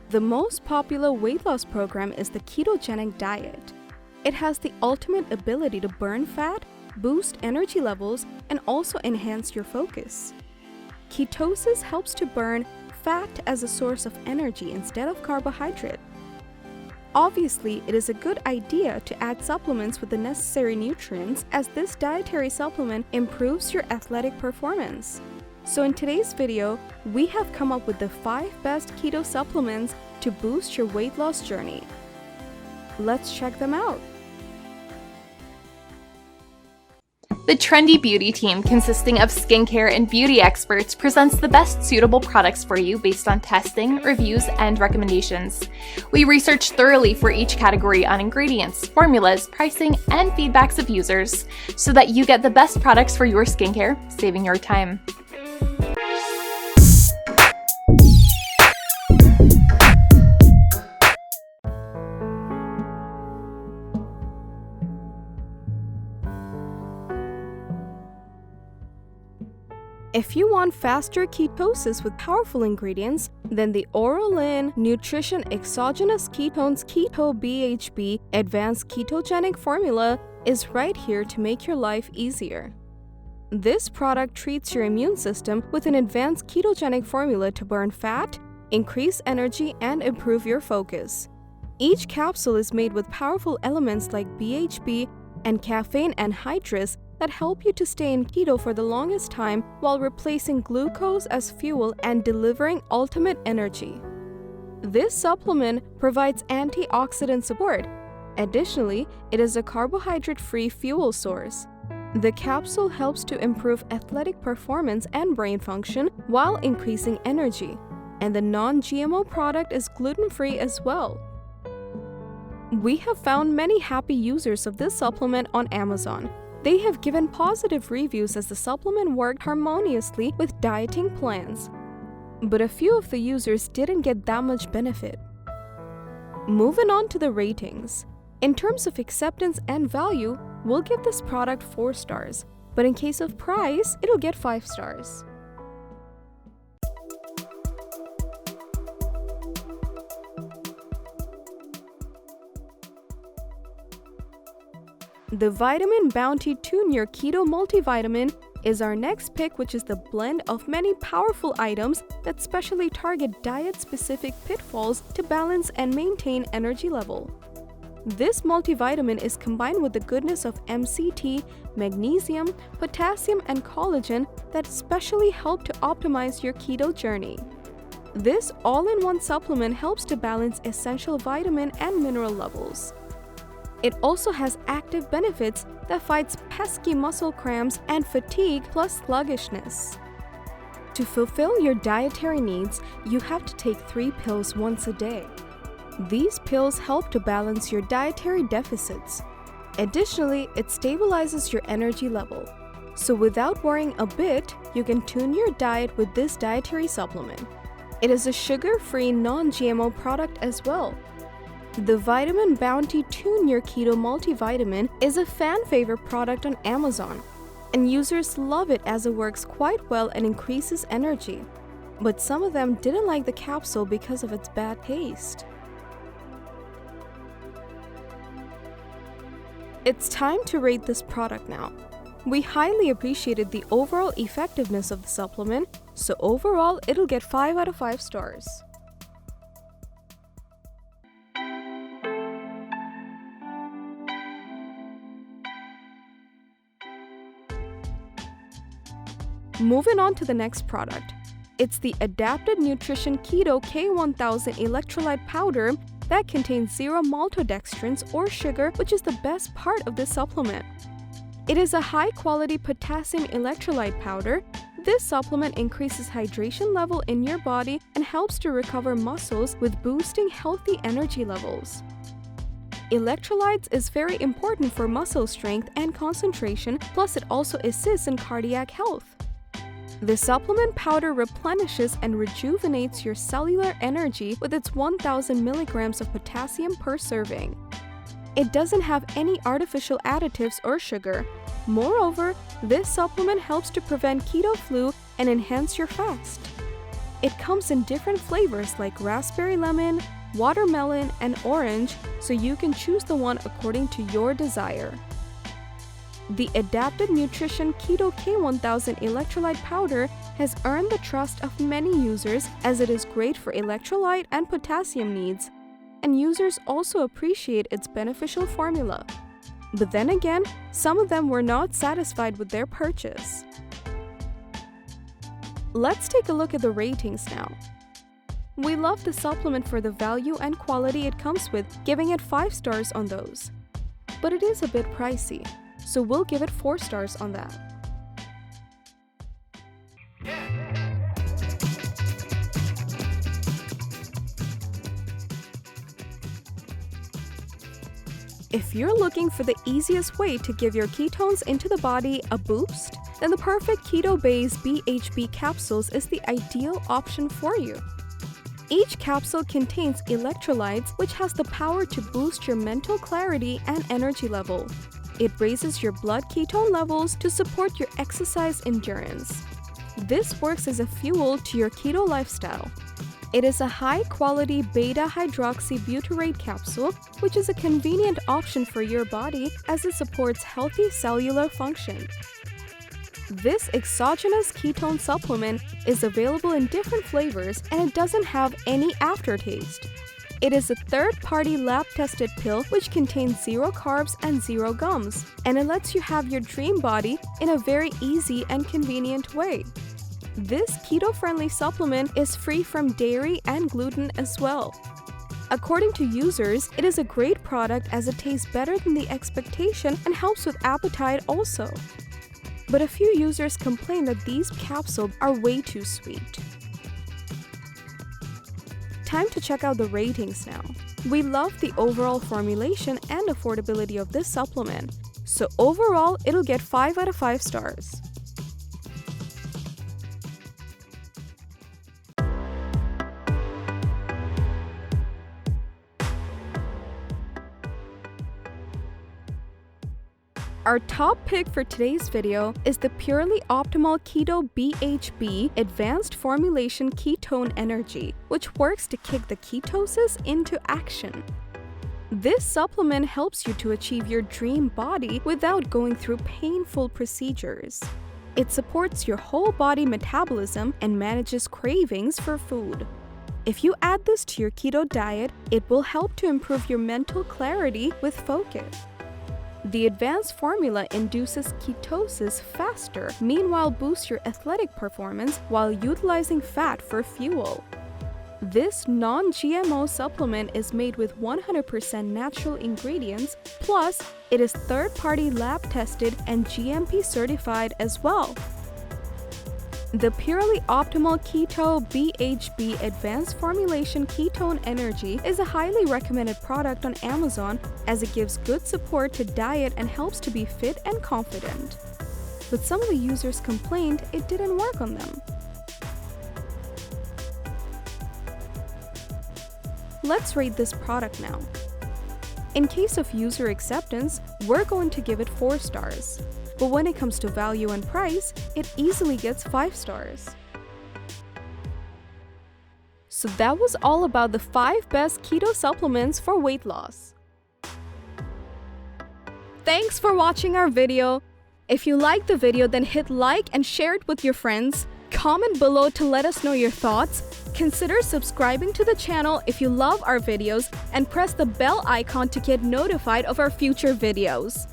The most popular weight loss program is the ketogenic diet. It has the ultimate ability to burn fat, boost energy levels, and also enhance your focus. Ketosis helps to burn fat as a source of energy instead of carbohydrate. Obviously, it is a good idea to add supplements with the necessary nutrients, as this dietary supplement improves your athletic performance. So in today's video, we have come up with the 5 best keto supplements to boost your weight loss journey. Let's check them out. The Trendy Beauty team, consisting of skincare and beauty experts, presents the best suitable products for you based on testing, reviews, and recommendations. We research thoroughly for each category on ingredients, formulas, pricing, and feedbacks of users so that you get the best products for your skincare, saving your time. If you want faster ketosis with powerful ingredients, then the OroLine Nutrition Exogenous Ketones Keto BHB Advanced Ketogenic Formula is right here to make your life easier. This product treats your immune system with an advanced ketogenic formula to burn fat, increase energy, and improve your focus. Each capsule is made with powerful elements like BHB and caffeine anhydrous that help you to stay in keto for the longest time while replacing glucose as fuel and delivering ultimate energy. This supplement provides antioxidant support. Additionally, it is a carbohydrate-free fuel source. The capsule helps to improve athletic performance and brain function while increasing energy, and the non-GMO product is gluten-free as well. We have found many happy users of this supplement on Amazon. They have given positive reviews as the supplement worked harmoniously with dieting plans. But a few of the users didn't get that much benefit. Moving on to the ratings. In terms of acceptance and value, we'll give this product 4 stars, but in case of price, it'll get 5 stars. The Vitamin Bounty Tune Your Keto Multivitamin is our next pick, which is the blend of many powerful items that specially target diet-specific pitfalls to balance and maintain energy level. This multivitamin is combined with the goodness of MCT, magnesium, potassium, and collagen that specially help to optimize your keto journey. This all-in-one supplement helps to balance essential vitamin and mineral levels. It also has active benefits that fights pesky muscle cramps and fatigue plus sluggishness. To fulfill your dietary needs, you have to take 3 pills once a day. These pills help to balance your dietary deficits. Additionally, it stabilizes your energy level. So without worrying a bit, you can tune your diet with this dietary supplement. It is a sugar-free, non-GMO product as well. The Vitamin Bounty Tune Your Keto Multivitamin is a fan-favorite product on Amazon, and users love it as it works quite well and increases energy. But some of them didn't like the capsule because of its bad taste. It's time to rate this product now. We highly appreciated the overall effectiveness of the supplement, so overall it'll get 5 out of 5 stars. Moving on to the next product. It's the Adapted Nutrition Keto K1000 Electrolyte Powder that contains 0 maltodextrins or sugar, which is the best part of this supplement. It is a high-quality potassium electrolyte powder. This supplement increases hydration level in your body and helps to recover muscles with boosting healthy energy levels. Electrolytes is very important for muscle strength and concentration, plus it also assists in cardiac health. The supplement powder replenishes and rejuvenates your cellular energy with its 1,000 milligrams of potassium per serving. It doesn't have any artificial additives or sugar. Moreover, this supplement helps to prevent keto flu and enhance your fast. It comes in different flavors like raspberry lemon, watermelon, and orange, so you can choose the one according to your desire. The Adapted Nutrition Keto K1000 Electrolyte Powder has earned the trust of many users as it is great for electrolyte and potassium needs, and users also appreciate its beneficial formula. But then again, some of them were not satisfied with their purchase. Let's take a look at the ratings now. We love the supplement for the value and quality it comes with, giving it 5 stars on those. But it is a bit pricey, so we'll give it 4 stars on that. If you're looking for the easiest way to give your ketones into the body a boost, then the perfect keto-based BHB capsules is the ideal option for you. Each capsule contains electrolytes, which has the power to boost your mental clarity and energy level. It raises your blood ketone levels to support your exercise endurance. This works as a fuel to your keto lifestyle. It is a high-quality beta-hydroxybutyrate capsule, which is a convenient option for your body as it supports healthy cellular function. This exogenous ketone supplement is available in different flavors and it doesn't have any aftertaste. It is a third-party lab-tested pill which contains 0 carbs and 0 gums, and it lets you have your dream body in a very easy and convenient way. This keto-friendly supplement is free from dairy and gluten as well. According to users, it is a great product as it tastes better than the expectation and helps with appetite also. But a few users complain that these capsules are way too sweet. Time to check out the ratings now. We love the overall formulation and affordability of this supplement, so overall it'll get 5 out of 5 stars. Our top pick for today's video is the Purely Optimal Keto BHB Advanced Formulation Ketone Energy, which works to kick the ketosis into action. This supplement helps you to achieve your dream body without going through painful procedures. It supports your whole body metabolism and manages cravings for food. If you add this to your keto diet, it will help to improve your mental clarity with focus. The advanced formula induces ketosis faster, meanwhile boosts your athletic performance while utilizing fat for fuel. This non-GMO supplement is made with 100% natural ingredients, plus it is third-party lab-tested and GMP certified as well. The Purely Optimal Keto BHB Advanced Formulation Ketone Energy is a highly recommended product on Amazon as it gives good support to diet and helps to be fit and confident. But some of the users complained it didn't work on them. Let's rate this product now. In case of user acceptance, we're going to give it 4 stars. But when it comes to value and price, it easily gets 5 stars. So that was all about the 5 best keto supplements for weight loss. Thanks for watching our video. If you liked the video, then hit like and share it with your friends. Comment below to let us know your thoughts. Consider subscribing to the channel if you love our videos and press the bell icon to get notified of our future videos.